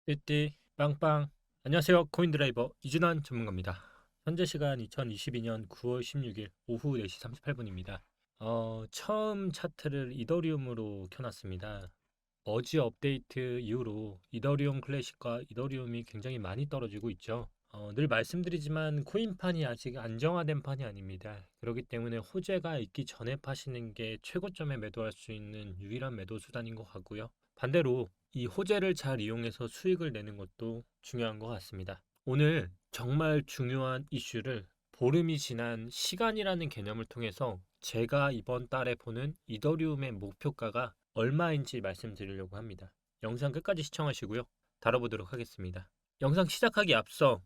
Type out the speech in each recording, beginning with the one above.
띠띠 빵빵. 안녕하세요. 코인드라이버 이준환 전문가입니다. 현재 시간 2022년 9월 16일 오후 4시 38분입니다. 처음 차트를 이더리움으로 켜놨습니다. 머지 업데이트 이후로 이더리움 클래식과 이더리움이 굉장히 많이 떨어지고 있죠. 늘 말씀드리지만 코인판이 아직 안정화된 판이 아닙니다. 그렇기 때문에 호재가 있기 전에 파시는 게 최고점에 매도할 수 있는 유일한 매도 수단인 것 같고요. 반대로 이 호재를 잘 이용해서 수익을 내는 것도 중요한 것 같습니다. 오늘 정말 중요한 이슈를 보름이 지난 시간이라는 개념을 통해서 제가 이번 달에 보는 이더리움의 목표가가 얼마인지 말씀드리려고 합니다. 영상 끝까지 시청하시고요. 다뤄보도록 하겠습니다. 영상 시작하기 앞서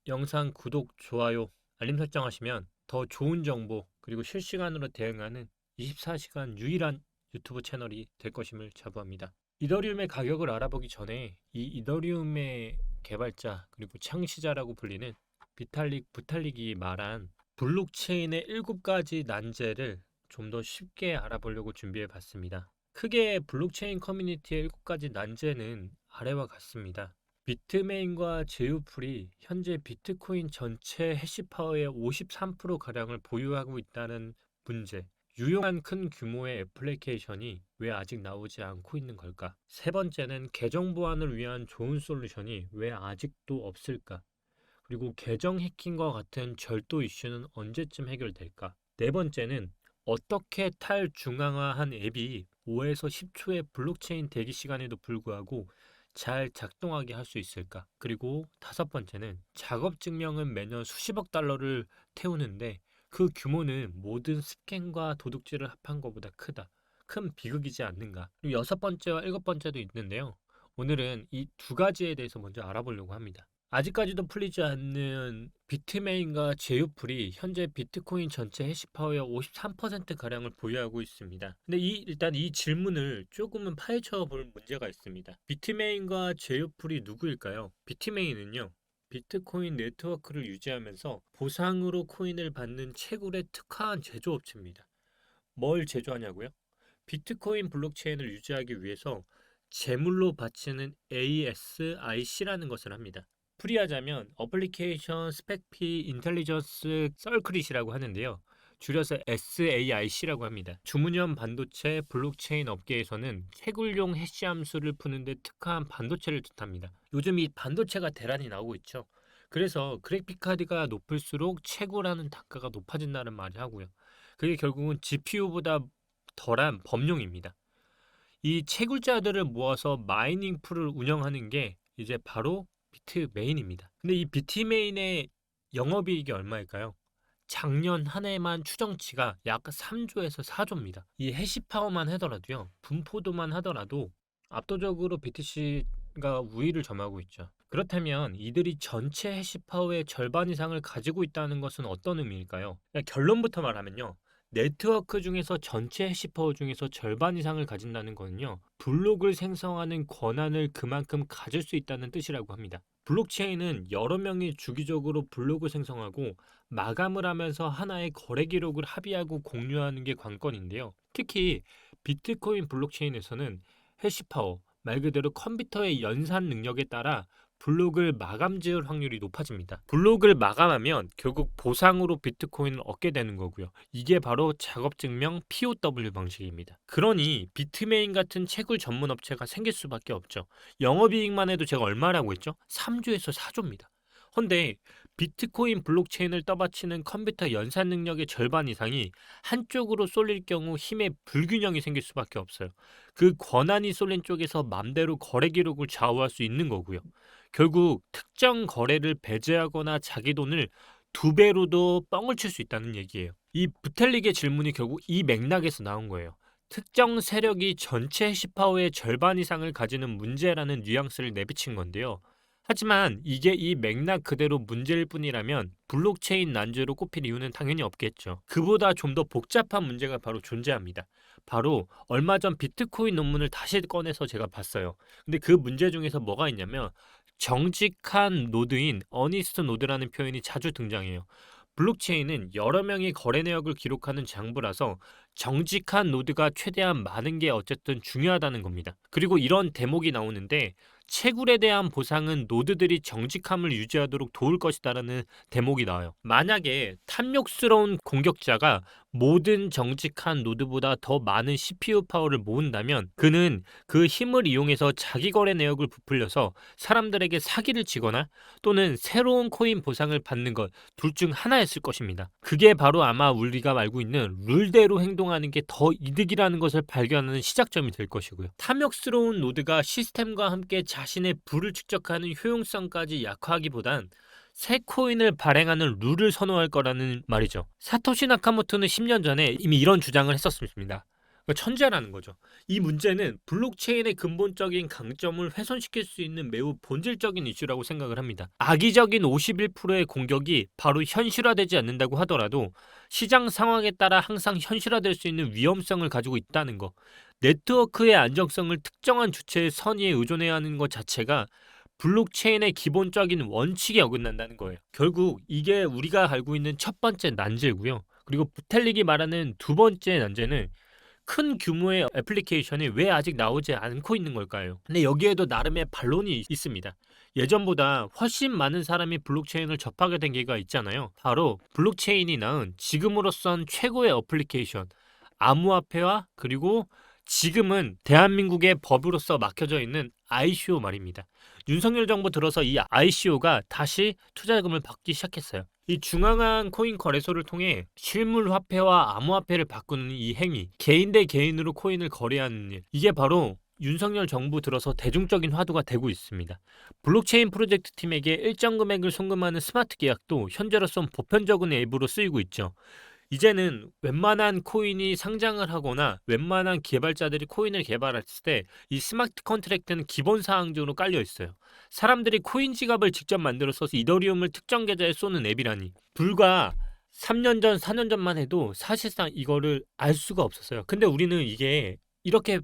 영상 구독, 좋아요, 알림 설정하시면 더 좋은 정보 그리고 실시간으로 대응하는 24시간 유일한 유튜브 채널이 될 것임을 자부합니다. 이더리움의 가격을 알아보기 전에 이 이더리움의 개발자 그리고 창시자라고 불리는 비탈릭 부탈릭이 말한 블록체인의 7가지 난제를 좀 더 쉽게 알아보려고 준비해 봤습니다. 크게 블록체인 커뮤니티의 7가지 난제는 아래와 같습니다. 비트메인과 제휴풀이 현재 비트코인 전체 해시파워의 53%가량을 보유하고 있다는 문제. 유용한 큰 규모의 애플리케이션이 왜 아직 나오지 않고 있는 걸까? 세 번째는 계정 보안을 위한 좋은 솔루션이 왜 아직도 없을까? 그리고 계정 해킹과 같은 절도 이슈는 언제쯤 해결될까? 네 번째는 어떻게 탈중앙화한 앱이 5에서 10초의 블록체인 대기 시간에도 불구하고 잘 작동하게 할 수 있을까? 그리고 다섯 번째는 작업 증명은 매년 수십억 달러를 태우는데 그 규모는 모든 스캔과 도둑질을 합한 것보다 크다. 큰 비극이지 않는가? 그리고 여섯 번째와 일곱 번째도 있는데요. 오늘은 이 두 가지에 대해서 먼저 알아보려고 합니다. 아직까지도 풀리지 않는 비트메인과 제휴풀이 현재 비트코인 전체 해시파워의 53%가량을 보유하고 있습니다. 근데 일단 이 질문을 조금은 파헤쳐 볼 문제가 있습니다. 비트메인과 제휴풀이 누구일까요? 비트메인은요, 비트코인 네트워크를 유지하면서 보상으로 코인을 받는 채굴에 특화한 제조업체입니다. 뭘 제조하냐고요? 비트코인 블록체인을 유지하기 위해서 제물로 바치는 ASIC라는 것을 합니다. 풀이하자면 어플리케이션 스펙피 인텔리전스 서클릿이라고 하는데요. 줄여서 SAIC라고 합니다. 주문형 반도체 블록체인 업계에서는 채굴용 해시 함수를 푸는데 특화한 반도체를 뜻합니다. 요즘 이 반도체가 대란이 나오고 있죠. 그래서 그래픽 카드가 높을수록 채굴하는 단가가 높아진다는 말이 하고요. 그게 결국은 GPU보다 덜한 범용입니다. 이 채굴자들을 모아서 마이닝 풀을 운영하는 게 이제 바로 비트메인입니다. 근데 이 비트메인의 영업이익이 얼마일까요? 작년 한 해만 추정치가 약 3조에서 4조입니다. 이 해시파워만 하더라도요, 분포도만 하더라도 압도적으로 BTC가 우위를 점하고 있죠. 그렇다면 이들이 전체 해시파워의 절반 이상을 가지고 있다는 것은 어떤 의미일까요? 그냥 결론부터 말하면요. 네트워크 중에서 전체 해시파워 중에서 절반 이상을 가진다는 것은요, 블록을 생성하는 권한을 그만큼 가질 수 있다는 뜻이라고 합니다. 블록체인은 여러 명이 주기적으로 블록을 생성하고 마감을 하면서 하나의 거래 기록을 합의하고 공유하는 게 관건인데요. 특히 비트코인 블록체인에서는 해시파워, 말 그대로 컴퓨터의 연산 능력에 따라 블록을 마감 지을 확률이 높아집니다. 블록을 마감하면 결국 보상으로 비트코인을 얻게 되는 거고요. 이게 바로 작업 증명 POW 방식입니다. 그러니 비트메인 같은 채굴 전문 업체가 생길 수밖에 없죠. 영업이익만 해도 제가 얼마라고 했죠? 3조에서 4조입니다. 헌데 비트코인 블록체인을 떠받치는 컴퓨터 연산 능력의 절반 이상이 한쪽으로 쏠릴 경우 힘의 불균형이 생길 수밖에 없어요. 그 권한이 쏠린 쪽에서 맘대로 거래 기록을 좌우할 수 있는 거고요. 결국 특정 거래를 배제하거나 자기 돈을 두 배로도 뻥을 칠 수 있다는 얘기예요. 이 부텔릭의 질문이 결국 이 맥락에서 나온 거예요. 특정 세력이 전체 해시파워의 절반 이상을 가지는 문제라는 뉘앙스를 내비친 건데요. 하지만 이게 이 맥락 그대로 문제일 뿐이라면 블록체인 난제로 꼽힐 이유는 당연히 없겠죠. 그보다 좀 더 복잡한 문제가 바로 존재합니다. 바로 얼마 전 비트코인 논문을 다시 꺼내서 제가 봤어요. 근데 그 문제 중에서 뭐가 있냐면 정직한 노드인 어니스트 노드라는 표현이 자주 등장해요. 블록체인은 여러 명이 거래 내역을 기록하는 장부라서 정직한 노드가 최대한 많은 게 어쨌든 중요하다는 겁니다. 그리고 이런 대목이 나오는데 채굴에 대한 보상은 노드들이 정직함을 유지하도록 도울 것이다라는 대목이 나와요. 만약에 탐욕스러운 공격자가 모든 정직한 노드보다 더 많은 CPU 파워를 모은다면 그는 그 힘을 이용해서 자기 거래 내역을 부풀려서 사람들에게 사기를 치거나 또는 새로운 코인 보상을 받는 것 둘 중 하나였을 것입니다. 그게 바로 아마 우리가 알고 있는 룰대로 행동하는 게 더 이득이라는 것을 발견하는 시작점이 될 것이고요. 탐욕스러운 노드가 시스템과 함께 자신의 부를 축적하는 효용성까지 약화하기보단 새 코인을 발행하는 룰을 선호할 거라는 말이죠. 사토시 나카모토는 10년 전에 이미 이런 주장을 했었습니다. 천재라는 거죠. 이 문제는 블록체인의 근본적인 강점을 훼손시킬 수 있는 매우 본질적인 이슈라고 생각을 합니다. 악의적인 51%의 공격이 바로 현실화되지 않는다고 하더라도 시장 상황에 따라 항상 현실화될 수 있는 위험성을 가지고 있다는 거. 네트워크의 안정성을 특정한 주체의 선의에 의존해야 하는 것 자체가 블록체인의 기본적인 원칙에 어긋난다는 거예요. 결국 이게 우리가 알고 있는 첫 번째 난제고요. 그리고 부텔릭이 말하는 두 번째 난제는 큰 규모의 애플리케이션이 왜 아직 나오지 않고 있는 걸까요? 근데 여기에도 나름의 반론이 있습니다. 예전보다 훨씬 많은 사람이 블록체인을 접하게 된 계기가 있잖아요. 바로 블록체인이 낳은 지금으로선 최고의 애플리케이션 암호화폐와 그리고 지금은 대한민국의 법으로서 막혀져 있는 ICO 말입니다. 윤석열 정부 들어서 이 ICO가 다시 투자자금을 받기 시작했어요. 이 중앙화 코인 거래소를 통해 실물 화폐와 암호화폐를 바꾸는 이 행위, 개인 대 개인으로 코인을 거래하는 일, 이게 바로 윤석열 정부 들어서 대중적인 화두가 되고 있습니다. 블록체인 프로젝트 팀에게 일정 금액을 송금하는 스마트 계약도 현재로선 보편적인 앱으로 쓰이고 있죠. 이제는 웬만한 코인이 상장을 하거나 웬만한 개발자들이 코인을 개발했을 때 이 스마트 컨트랙트는 기본 사항적으로 깔려 있어요. 사람들이 코인 지갑을 직접 만들어서 이더리움을 특정 계좌에 쏘는 앱이라니. 불과 3년 전, 4년 전만 해도 사실상 이거를 알 수가 없었어요. 근데 우리는 이게 이렇게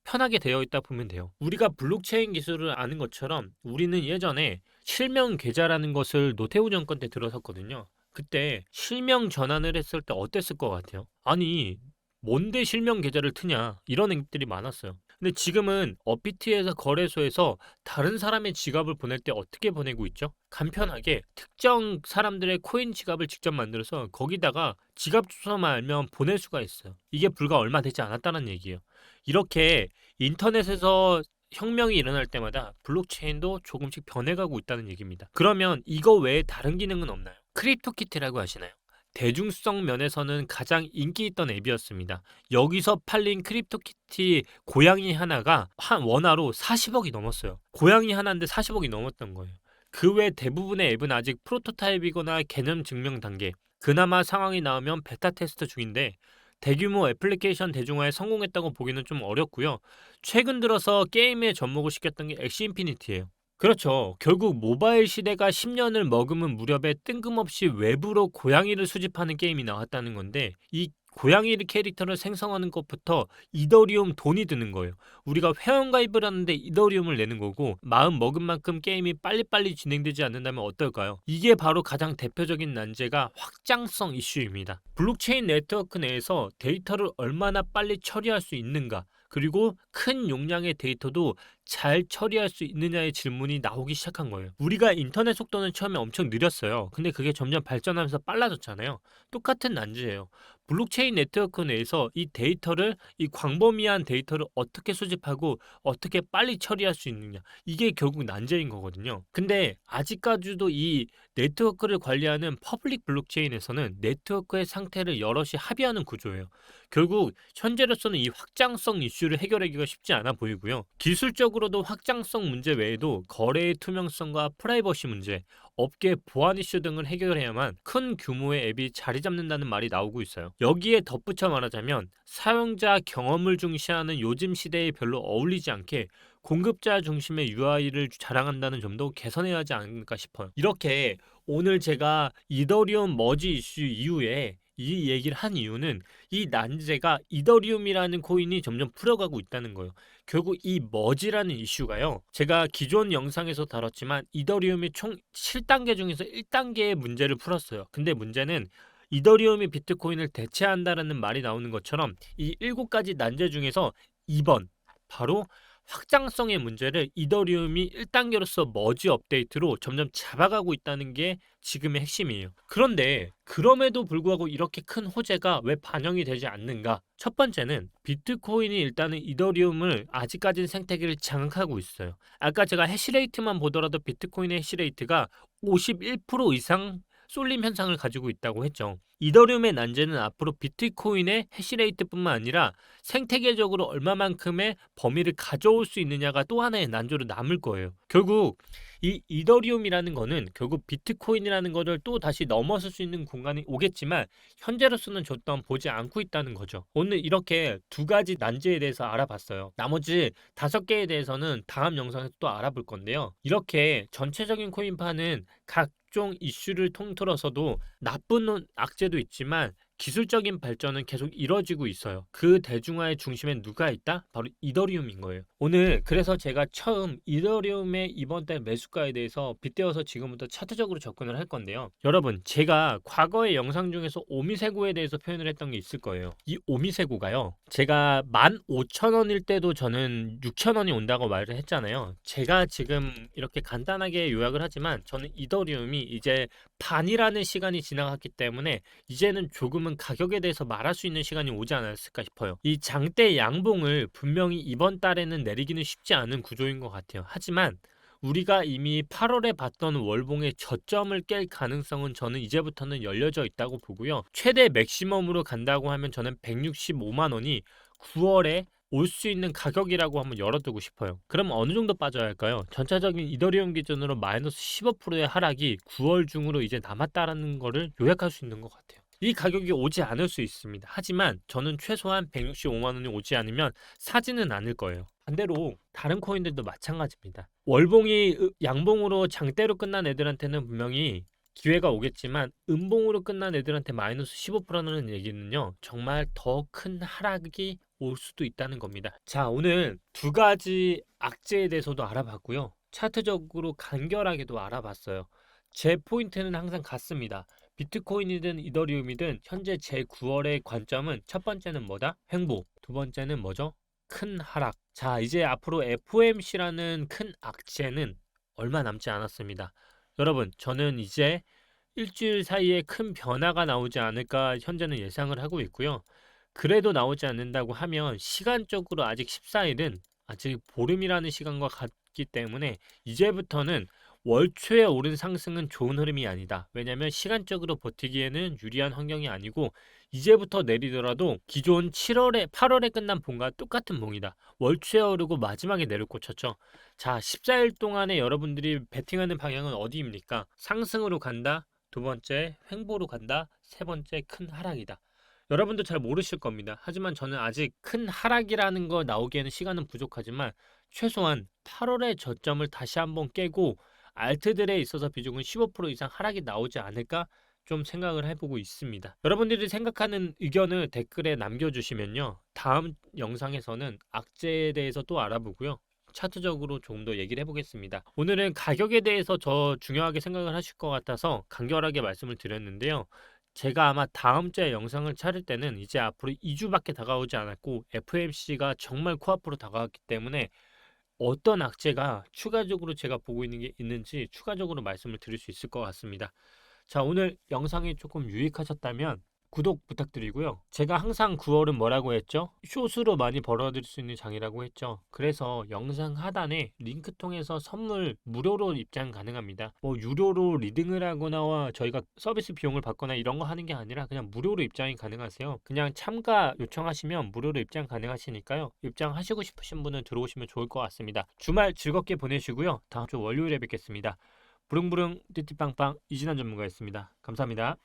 편하게 되어 있다 보면 돼요. 우리가 블록체인 기술을 아는 것처럼 우리는 예전에 실명 계좌라는 것을 노태우 정권 때 들었었거든요. 그때 실명 전환을 했을 때 어땠을 것 같아요? 아니, 뭔데 실명 계좌를 트냐? 이런 행동들이 많았어요. 근데 지금은 업비트에서 거래소에서 다른 사람의 지갑을 보낼 때 어떻게 보내고 있죠? 간편하게 특정 사람들의 코인 지갑을 직접 만들어서 거기다가 지갑 주소만 알면 보낼 수가 있어요. 이게 불과 얼마 되지 않았다는 얘기예요. 이렇게 인터넷에서 혁명이 일어날 때마다 블록체인도 조금씩 변해가고 있다는 얘기입니다. 그러면 이거 외에 다른 기능은 없나요? 크립토키티라고 하시나요? 대중성 면에서는 가장 인기 있던 앱이었습니다. 여기서 팔린 크립토키티 고양이 하나가 한 원화로 40억이 넘었어요. 고양이 하나인데 40억이 넘었던 거예요. 그 외 대부분의 앱은 아직 프로토타입이거나 개념 증명 단계, 그나마 상황이 나오면 베타 테스트 중인데 대규모 애플리케이션 대중화에 성공했다고 보기는 좀 어렵고요. 최근 들어서 게임에 접목을 시켰던 게 엑시 인피니티예요. 그렇죠. 결국 모바일 시대가 10년을 머금은 무렵에 뜬금없이 외부로 고양이를 수집하는 게임이 나왔다는 건데 이 고양이 캐릭터를 생성하는 것부터 이더리움 돈이 드는 거예요. 우리가 회원가입을 하는데 이더리움을 내는 거고 마음 먹은 만큼 게임이 빨리빨리 진행되지 않는다면 어떨까요? 이게 바로 가장 대표적인 난제가 확장성 이슈입니다. 블록체인 네트워크 내에서 데이터를 얼마나 빨리 처리할 수 있는가 그리고 큰 용량의 데이터도 잘 처리할 수 있느냐의 질문이 나오기 시작한 거예요. 우리가 인터넷 속도는 처음에 엄청 느렸어요. 근데 그게 점점 발전하면서 빨라졌잖아요. 똑같은 난제예요. 블록체인 네트워크 내에서 이 광범위한 데이터를 어떻게 수집하고 어떻게 빨리 처리할 수 있느냐. 이게 결국 난제인 거거든요. 근데 아직까지도 이 네트워크를 관리하는 퍼블릭 블록체인에서는 네트워크의 상태를 여럿이 합의하는 구조예요. 결국 현재로서는 이 확장성 이슈를 해결하기가 쉽지 않아 보이고요. 기술적으로도 확장성 문제 외에도 거래의 투명성과 프라이버시 문제, 업계 보안 이슈 등을 해결해야만 큰 규모의 앱이 자리 잡는다는 말이 나오고 있어요. 여기에 덧붙여 말하자면 사용자 경험을 중시하는 요즘 시대에 별로 어울리지 않게 공급자 중심의 UI를 자랑한다는 점도 개선해야 하지 않을까 싶어요. 이렇게 오늘 제가 이더리움 머지 이슈 이후에 이 얘기를 한 이유는 이 난제가 이더리움이라는 코인이 점점 풀어가고 있다는 거예요. 결국 이 머지라는 이슈가요. 제가 기존 영상에서 다뤘지만 이더리움이 총 7단계 중에서 1단계의 문제를 풀었어요. 근데 문제는 이더리움이 비트코인을 대체한다라는 말이 나오는 것처럼 이 7가지 난제 중에서 2번 바로 확장성의 문제를 이더리움이 1단계로서 머지 업데이트로 점점 잡아가고 있다는 게 지금의 핵심이에요. 그런데 그럼에도 불구하고 이렇게 큰 호재가 왜 반영이 되지 않는가? 첫 번째는 비트코인이 일단은 이더리움을 아직까지는 생태계를 장악하고 있어요. 아까 제가 해시레이트만 보더라도 비트코인의 해시레이트가 51% 이상 쏠림 현상을 가지고 있다고 했죠. 이더리움의 난제는 앞으로 비트코인의 해시레이트뿐만 아니라 생태계적으로 얼마만큼의 범위를 가져올 수 있느냐가 또 하나의 난조로 남을 거예요. 결국 이 이더리움이라는 거는 결국 비트코인이라는 거를 또 다시 넘어설 수 있는 공간이 오겠지만 현재로서는 저 또한 보지 않고 있다는 거죠. 오늘 이렇게 두 가지 난제에 대해서 알아봤어요. 나머지 5개에 대해서는 다음 영상에서 또 알아볼 건데요. 이렇게 전체적인 코인파는 각종 이슈를 통틀어서도 나쁜 악재도 있지만 기술적인 발전은 계속 이뤄지고 있어요. 그 대중화의 중심엔 누가 있다? 바로 이더리움인 거예요. 오늘 그래서 제가 처음 이더리움의 이번 달 매수가에 대해서 빗대어서 지금부터 차트적으로 접근을 할 건데요. 여러분, 제가 과거의 영상 중에서 오미세고에 대해서 표현을 했던 게 있을 거예요. 이 오미세고가요, 제가 15,000원일 때도 저는 6,000원이 온다고 말을 했잖아요. 제가 지금 이렇게 간단하게 요약을 하지만 저는 이더리움이 이제 반이라는 시간이 지나갔기 때문에 이제는 조금은 가격에 대해서 말할 수 있는 시간이 오지 않았을까 싶어요. 이 장대 양봉을 분명히 이번 달에는 내리기는 쉽지 않은 구조인 것 같아요. 하지만 우리가 이미 8월에 봤던 월봉의 저점을 깰 가능성은 저는 이제부터는 열려져 있다고 보고요. 최대 맥시멈으로 간다고 하면 저는 165만 원이 9월에 올 수 있는 가격이라고 한번 열어두고 싶어요. 그럼 어느 정도 빠져야 할까요? 전체적인 이더리움 기준으로 마이너스 15%의 하락이 9월 중으로 이제 남았다라는 거를 요약할 수 있는 것 같아요. 이 가격이 오지 않을 수 있습니다. 하지만 저는 최소한 165만 원이 오지 않으면 사지는 않을 거예요. 반대로 다른 코인들도 마찬가지입니다. 월봉이 양봉으로 장대로 끝난 애들한테는 분명히 기회가 오겠지만 음봉으로 끝난 애들한테 마이너스 15%라는 얘기는요, 정말 더 큰 하락이 올 수도 있다는 겁니다. 자, 오늘 두 가지 악재에 대해서도 알아봤고요. 차트적으로 간결하게도 알아봤어요. 제 포인트는 항상 같습니다. 비트코인이든 이더리움이든 현재 제 9월의 관점은 첫 번째는 뭐다? 횡보. 두 번째는 뭐죠? 큰 하락. 자, 이제 앞으로 FOMC라는 큰 악재는 얼마 남지 않았습니다. 여러분, 저는 이제 일주일 사이에 큰 변화가 나오지 않을까 현재는 예상을 하고 있고요. 그래도 나오지 않는다고 하면 시간적으로 아직 14일은 아직 보름이라는 시간과 같기 때문에 이제부터는 월초에 오른 상승은 좋은 흐름이 아니다. 왜냐하면 시간적으로 버티기에는 유리한 환경이 아니고 이제부터 내리더라도 기존 7월에 8월에 끝난 봉과 똑같은 봉이다. 월초에 오르고 마지막에 내릴 꽂혔죠. 자, 14일 동안에 여러분들이 베팅하는 방향은 어디입니까? 상승으로 간다. 두 번째 횡보로 간다. 세 번째 큰 하락이다. 여러분도 잘 모르실 겁니다. 하지만 저는 아직 큰 하락이라는 거 나오기에는 시간은 부족하지만 최소한 8월의 저점을 다시 한번 깨고 알트들에 있어서 비중은 15% 이상 하락이 나오지 않을까 좀 생각을 해보고 있습니다. 여러분들이 생각하는 의견을 댓글에 남겨주시면요, 다음 영상에서는 악재에 대해서 또 알아보고요, 차트적으로 조금 더 얘기를 해보겠습니다. 오늘은 가격에 대해서 더 중요하게 생각을 하실 것 같아서 간결하게 말씀을 드렸는데요. 제가 아마 다음 주에 영상을 차릴 때는 이제 앞으로 2주밖에 다가오지 않았고 FMC가 정말 코앞으로 다가왔기 때문에 어떤 악재가 추가적으로 제가 보고 있는 게 있는지 추가적으로 말씀을 드릴 수 있을 것 같습니다. 자, 오늘 영상이 조금 유익하셨다면 구독 부탁드리고요. 제가 항상 9월은 뭐라고 했죠? 숏으로 많이 벌어들일 수 있는 장이라고 했죠. 그래서 영상 하단에 링크 통해서 선물 무료로 입장 가능합니다. 뭐 유료로 리딩을 하거나 저희가 서비스 비용을 받거나 이런 거 하는 게 아니라 그냥 무료로 입장이 가능하세요. 그냥 참가 요청하시면 무료로 입장 가능하시니까요. 입장하시고 싶으신 분은 들어오시면 좋을 것 같습니다. 주말 즐겁게 보내시고요. 다음 주 월요일에 뵙겠습니다. 부릉부릉 띠띠빵빵 이진환 전문가였습니다. 감사합니다.